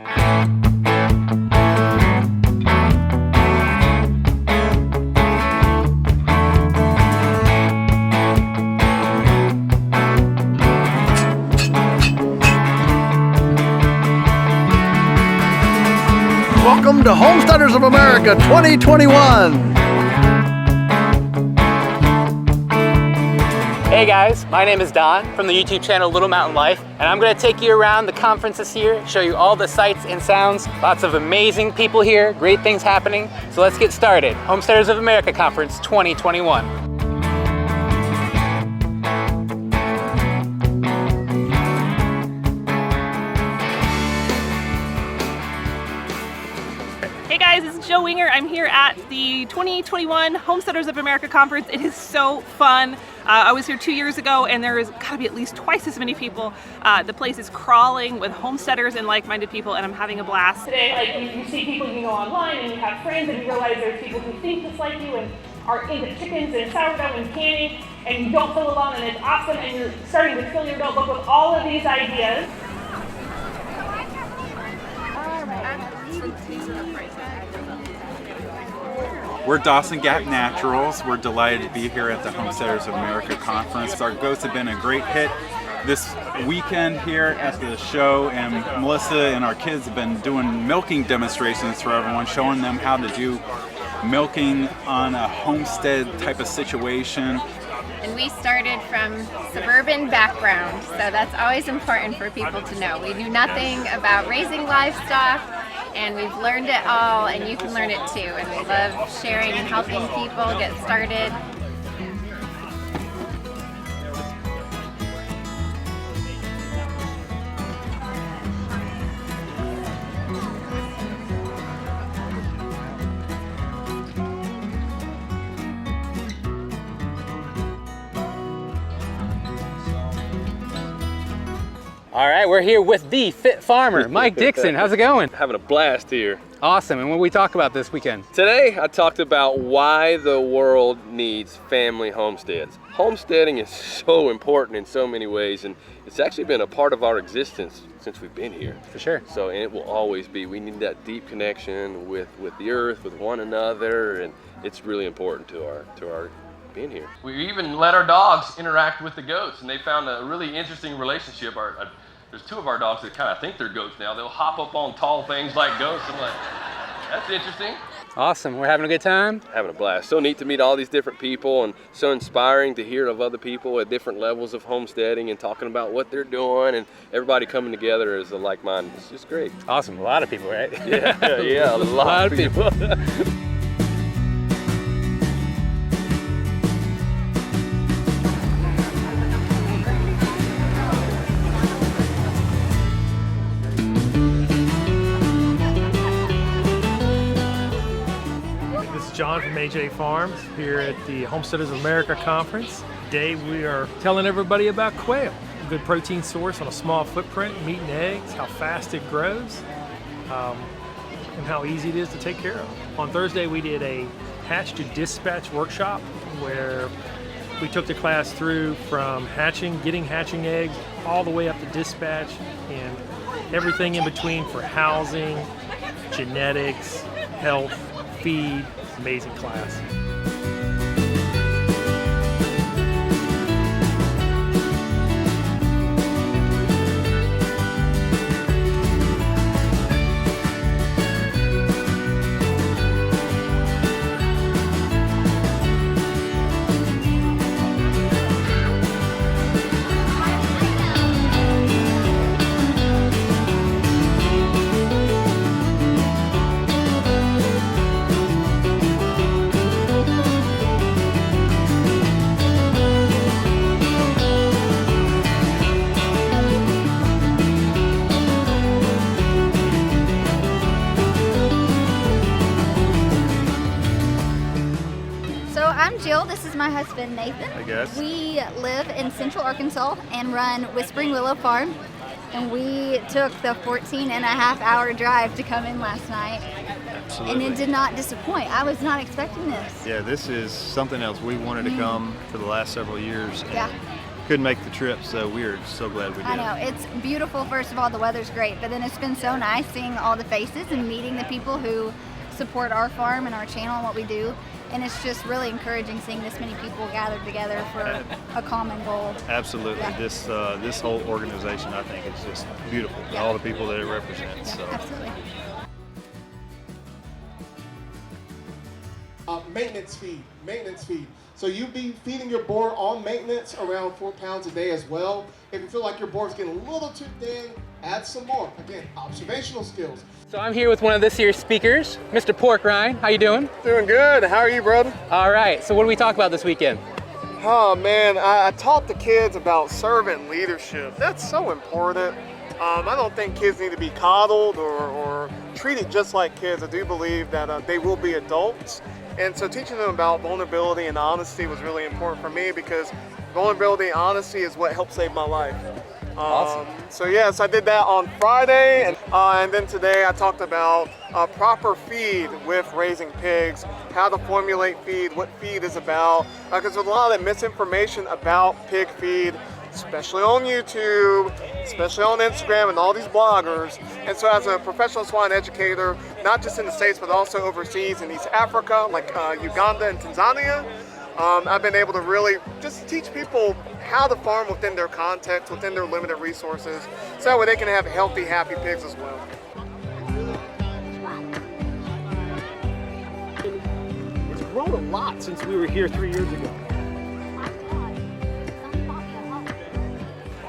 Welcome to Homesteaders of America 2021. Hey guys, my name is Don from the YouTube channel Little Mountain Life, and I'm going to take you around the conference this year, show you all the sights and sounds. Lots of amazing people here, great things happening. So let's get started. Homesteaders of America Conference 2021. Hey guys, this is Joe Winger. I'm here at the 2021 Homesteaders of America Conference. It is so fun. I was here 2 years ago and there is gotta be at least twice as many people. The place is crawling with homesteaders and like-minded people, and I'm having a blast. Today, like, you see people, you go online and you have friends and you realize there's people who think just like you and are into chickens and sourdough and canning, and you don't feel alone, and it's awesome, and you're starting to fill your notebook with all of these ideas. We're Dawson Gap Naturals. We're delighted to be here at the Homesteaders of America Conference. Our goats have been a great hit this weekend here at the show, and Melissa and our kids have been doing milking demonstrations for everyone, showing them how to do milking on a homestead type of situation. And we started from suburban background, so that's always important for people to know. We do nothing about raising livestock, and we've learned it all, and you can learn it too. And we love sharing and helping people get started. All right, we're here with the fit farmer, Mike Dickson. How's it going? Having a blast here. Awesome, and what did we talk about this weekend? Today I talked about why the world needs family homesteads. Homesteading is so important in so many ways, and it's actually been a part of our existence since we've been here. For sure. So, and it will always be. We need that deep connection with the earth, with one another, and it's really important to our being here. We even let our dogs interact with the goats, and they found a really interesting relationship. There's two of our dogs that kind of think they're goats now. They'll hop up on tall things like goats. I'm like, that's interesting. Awesome, we're having a good time. Having a blast. So neat to meet all these different people, and so inspiring to hear of other people at different levels of homesteading and talking about what they're doing, and everybody coming together as a like mind. It's just great. Awesome, a lot of people, right? Yeah, a lot of people. John from AJ Farms here at the Homesteaders of America Conference. Today we are telling everybody about quail, a good protein source on a small footprint, meat and eggs, how fast it grows, and how easy it is to take care of. On Thursday we did a hatch to dispatch workshop where we took the class through from getting hatching eggs, all the way up to dispatch and everything in between for housing, genetics, health, feed. Amazing class. Jill, this is my husband Nathan. I guess. We live in Central Arkansas and run Whispering Willow Farm. And we took the 14.5-hour drive to come in last night. Absolutely. And it did not disappoint. I was not expecting this. Yeah, this is something else. We wanted to come for the last several years. Yeah. couldn't make the trip, so we're so glad we did. I know, it's beautiful. First of all, the weather's great, but then it's been so nice seeing all the faces and meeting the people who support our farm and our channel and what we do. And it's just really encouraging seeing this many people gathered together for a common goal. Absolutely. Yeah. This whole organization, I think, is just beautiful. Yeah. All the people that it represents. Yeah, So. absolutely. Maintenance feed. So you be feeding your boar on maintenance around 4 pounds a day as well. If you feel like your boar's getting a little too thin, add some more. Again, observational skills. So I'm here with one of this year's speakers, Mr. Pork Rhyne. How you doing? Doing good. How are you, brother? All right, so what do we talk about this weekend? Oh man, I taught the kids about servant leadership. That's so important. I don't think kids need to be coddled or treated just like kids. I do believe that they will be adults. And so teaching them about vulnerability and honesty was really important for me, because vulnerability and honesty is what helped save my life. Awesome. So yes, I did that on Friday, and then today I talked about proper feed with raising pigs, how to formulate feed, what feed is about, because there's a lot of misinformation about pig feed, especially on YouTube, especially on Instagram and all these bloggers. And so as a professional swine educator, not just in the States, but also overseas in East Africa, like Uganda and Tanzania, I've been able to really just teach people how to farm within their context, within their limited resources, so that way they can have healthy, happy pigs as well. It's grown a lot since we were here 3 years ago.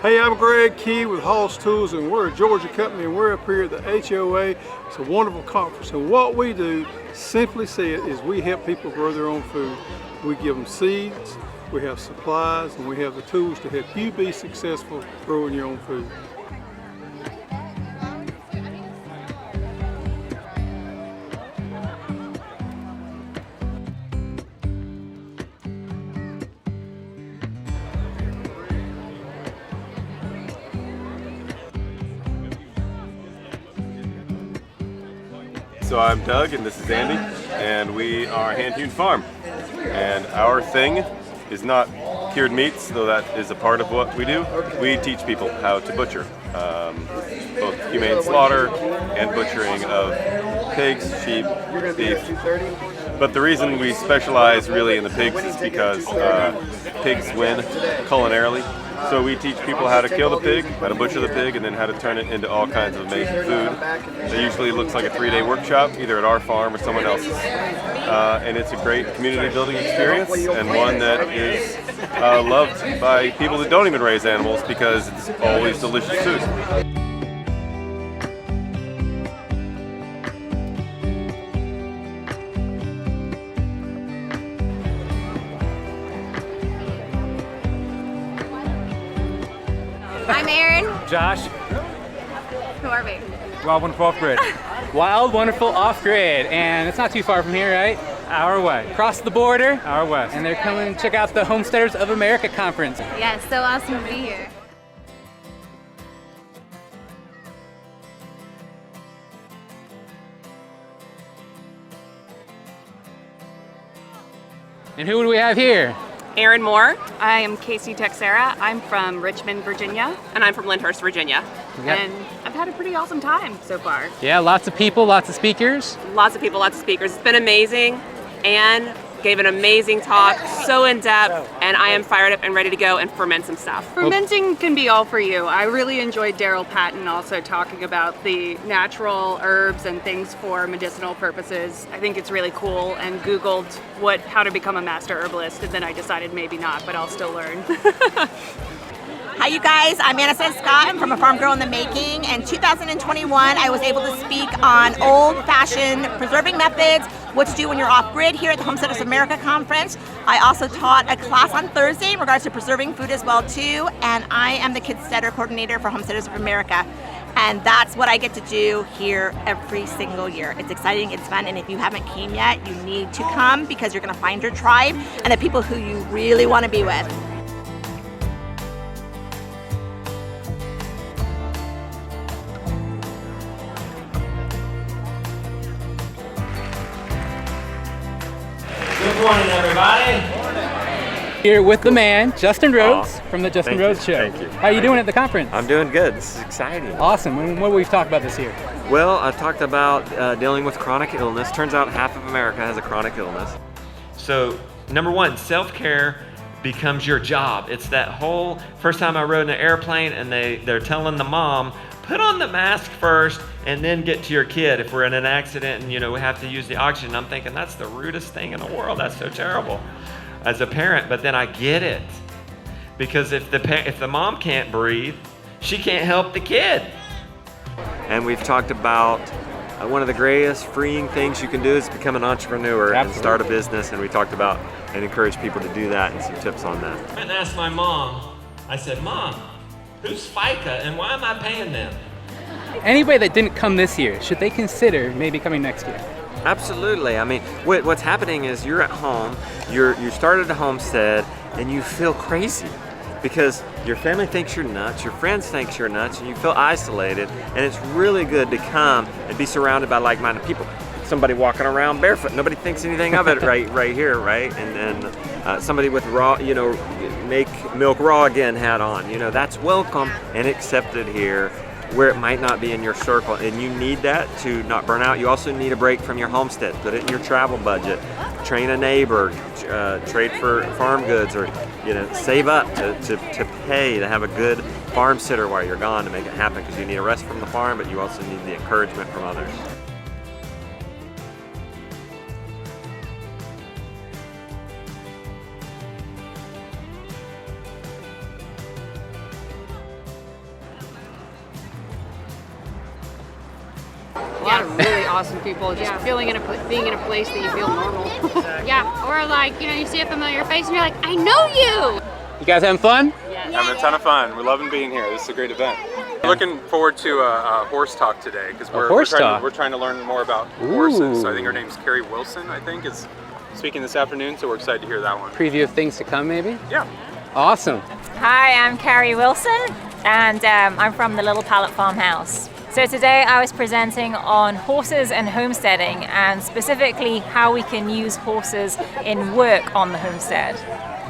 Hey, I'm Greg Key with Hollars Tools, and we're a Georgia company, and we're up here at the HOA. It's a wonderful conference, and what we do, simply said, is we help people grow their own food. We give them seeds, we have supplies, and we have the tools to help you be successful growing your own food. So I'm Doug and this is Andy, and we are Hand Hewn Farm. And our thing is not cured meats, though that is a part of what we do. We teach people how to butcher, both humane slaughter and butchering of pigs, sheep, beef. But the reason we specialize really in the pigs is because pigs win culinarily. So we teach people how to kill the pig, how to butcher the pig, and then how to turn it into all kinds of amazing food. It usually looks like a 3-day workshop, either at our farm or someone else's. And it's a great community building experience, and one that is loved by people that don't even raise animals, because it's always delicious food. I'm Erin. Josh. Who are we? Wild Wonderful Off-Grid. Wild Wonderful Off-Grid, and it's not too far from here, right? Our way. Across the border. Our west. And they're coming to check out the Homesteaders of America Conference. Yeah, it's so awesome to be here. And who do we have here? Erin Moore. I am Casey Texera. I'm from Richmond, Virginia. And I'm from Lyndhurst, Virginia. Yep. And I've had a pretty awesome time so far. Yeah, lots of people, lots of speakers. Lots of people, lots of speakers. It's been amazing. Anne gave an amazing talk, so in depth, and I am fired up and ready to go and ferment some stuff. Fermenting can be all for you. I really enjoyed Daryl Patton also talking about the natural herbs and things for medicinal purposes. I think it's really cool, and Googled how to become a master herbalist, and then I decided maybe not, but I'll still learn. Hi you guys, I'm Accetta-Scott. I'm from A Farm Girl in the Making. In 2021, I was able to speak on old-fashioned preserving methods, what to do when you're off-grid here at the Homesteaders of America Conference. I also taught a class on Thursday in regards to preserving food as well too, and I am the Kids Setter Coordinator for Homesteaders of America. And that's what I get to do here every single year. It's exciting, it's fun, and if you haven't came yet, you need to come because you're gonna find your tribe and the people who you really wanna be with. Good morning, everybody. Here with the man, Justin Rhodes, from the Justin Rhodes Show. Thank you. How are you doing at the conference? I'm doing good. This is exciting. Awesome. And what we've talked about this year? Well, I talked about dealing with chronic illness. Turns out half of America has a chronic illness. So, number one, self-care becomes your job. It's that whole first time I rode in an airplane and they're telling the mom, put on the mask first and then get to your kid if we're in an accident and we have to use the oxygen. I'm thinking that's the rudest thing in the world. That's so terrible as a parent, but then I get it. Because if the mom can't breathe, she can't help the kid. And we've talked about one of the greatest freeing things you can do is become an entrepreneur and start a business, and we talked about and encourage people to do that and some tips on that. I went and asked my mom, I said, Mom, who's FICA and why am I paying them? Anybody that didn't come this year, should they consider maybe coming next year? Absolutely. I mean, what's happening is you're at home, you started a homestead, and you feel crazy because your family thinks you're nuts, your friends think you're nuts, and you feel isolated, and it's really good to come and be surrounded by like-minded people. Somebody walking around barefoot, nobody thinks anything of it right here, right? And somebody with raw, make milk raw again hat on, that's welcome and accepted here, where it might not be in your circle, and you need that to not burn out. You also need a break from your homestead. Put it in your travel budget. Train a neighbor, trade for farm goods, or save up to pay to have a good farm sitter while you're gone to make it happen, because you need a rest from the farm, but you also need the encouragement from others. A lot of really awesome people, just being in a place that you feel normal. Yeah, or like, you see a familiar face and you're like, I know you! You guys having fun? Yeah. Having a ton of fun. We're loving being here. This is a great event. Looking forward to a horse talk today, because we're trying to learn more about horses. So I think her name's Carrie Wilson, is speaking this afternoon, so we're excited to hear that one. Preview of things to come, maybe? Yeah. Awesome. Hi, I'm Carrie Wilson, and I'm from the Little Pallet Farmhouse. So today I was presenting on horses and homesteading, and specifically how we can use horses in work on the homestead.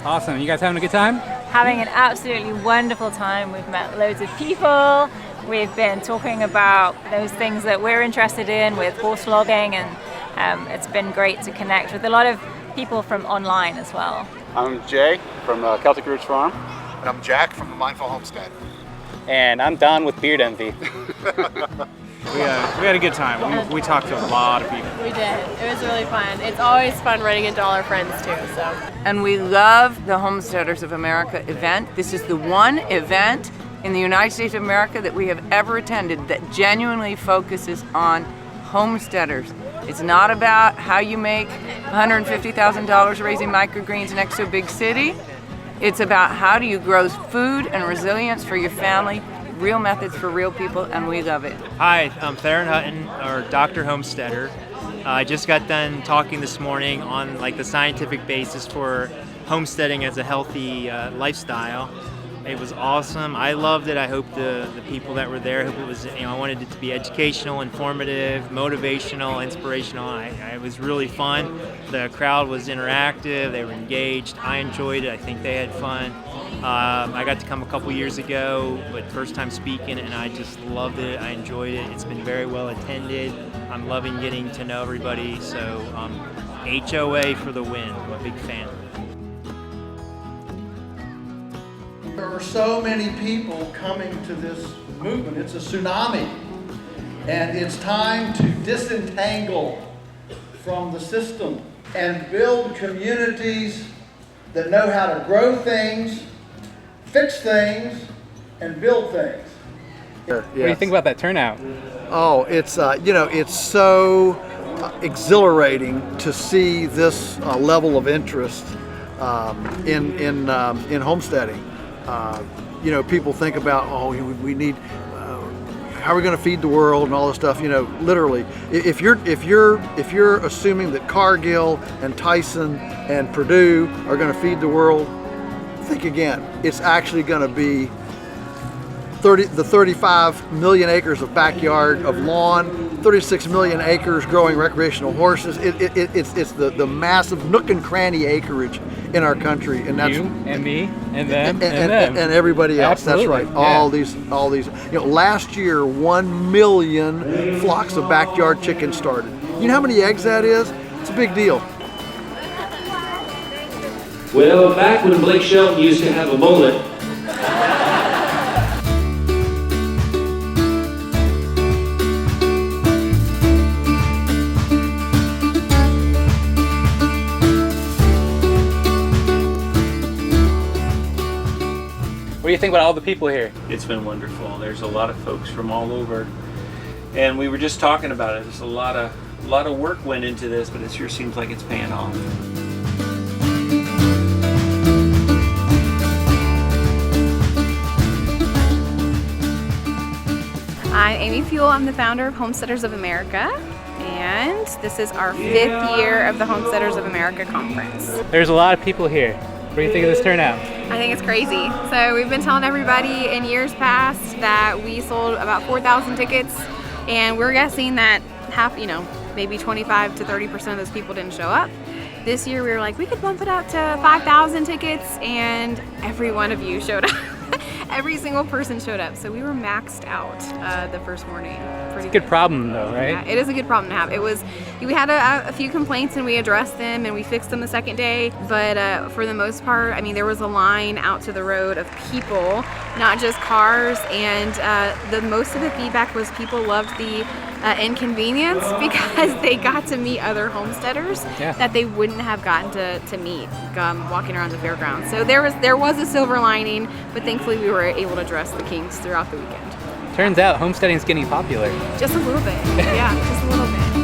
Awesome. You guys having a good time? Having an absolutely wonderful time. We've met loads of people. We've been talking about those things that we're interested in with horse logging, and it's been great to connect with a lot of people from online as well. I'm Jay from Celtic Roots Farm. And I'm Jack from the Mindful Homestead. And I'm Don with Beard Envy. We had a good time. We talked to a lot of people. We did. It was really fun. It's always fun running into all our friends too. And we love the Homesteaders of America event. This is the one event in the United States of America that we have ever attended that genuinely focuses on homesteaders. It's not about how you make $150,000 raising microgreens next to a big city. It's about how do you grow food and resilience for your family, real methods for real people, and we love it. Hi, I'm Theron Hutton, or Dr. Homesteader. I just got done talking this morning on the scientific basis for homesteading as a healthy lifestyle. It was awesome. I loved it. I hope the people that were there, I hope it was, I wanted it to be educational, informative, motivational, inspirational. It was really fun. The crowd was interactive. They were engaged. I enjoyed it. I think they had fun. I got to come a couple years ago, but first time speaking, and I just loved it. I enjoyed it. It's been very well attended. I'm loving getting to know everybody. So HOA for the win. I'm a big fan. There are so many people coming to this movement. It's a tsunami. And it's time to disentangle from the system and build communities that know how to grow things, fix things, and build things. What do you think about that turnout? Oh, it's it's so exhilarating to see this level of interest in homesteading. People think about, we need, how are we going to feed the world and all this stuff. Literally, if you're assuming that Cargill and Tyson and Purdue are going to feed the world, think again. It's actually going to be 35 million acres of backyard of lawn, 36 million acres growing recreational horses. It's the massive nook and cranny acreage in our country, and that's you and me and them and everybody else. Absolutely. That's right. All these. Last year 1 million flocks of backyard chickens started. You know how many eggs that is? It's a big deal. Well, back when Blake Shelton used to have a mullet. What do you think about all the people here? It's been wonderful. There's a lot of folks from all over, and we were just talking about it. There's a lot of work went into this, but it sure seems like it's paying off. I'm Amy Fewell. I'm the founder of Homesteaders of America, and this is our 5th year of the Homesteaders of America Conference. There's a lot of people here. What do you think of this turnout? I think it's crazy. So we've been telling everybody in years past that we sold about 4,000 tickets, and we're guessing that maybe 25 to 30% of those people didn't show up. This year we were like, we could bump it up to 5,000 tickets, and every one of you showed up. Every single person showed up, so we were maxed out the first morning. It's a good problem though, right? Yeah, it is a good problem to have. We had a few complaints and we addressed them and we fixed them the second day, but for the most part, I mean, there was a line out to the road of people, not just cars, and most of the feedback was people loved the inconvenience because they got to meet other homesteaders that they wouldn't have gotten to meet walking around the fairgrounds. So there was a silver lining, but thankfully we were able to address the kinks throughout the weekend. Turns out homesteading's getting popular. Just a little bit, yeah, just a little bit.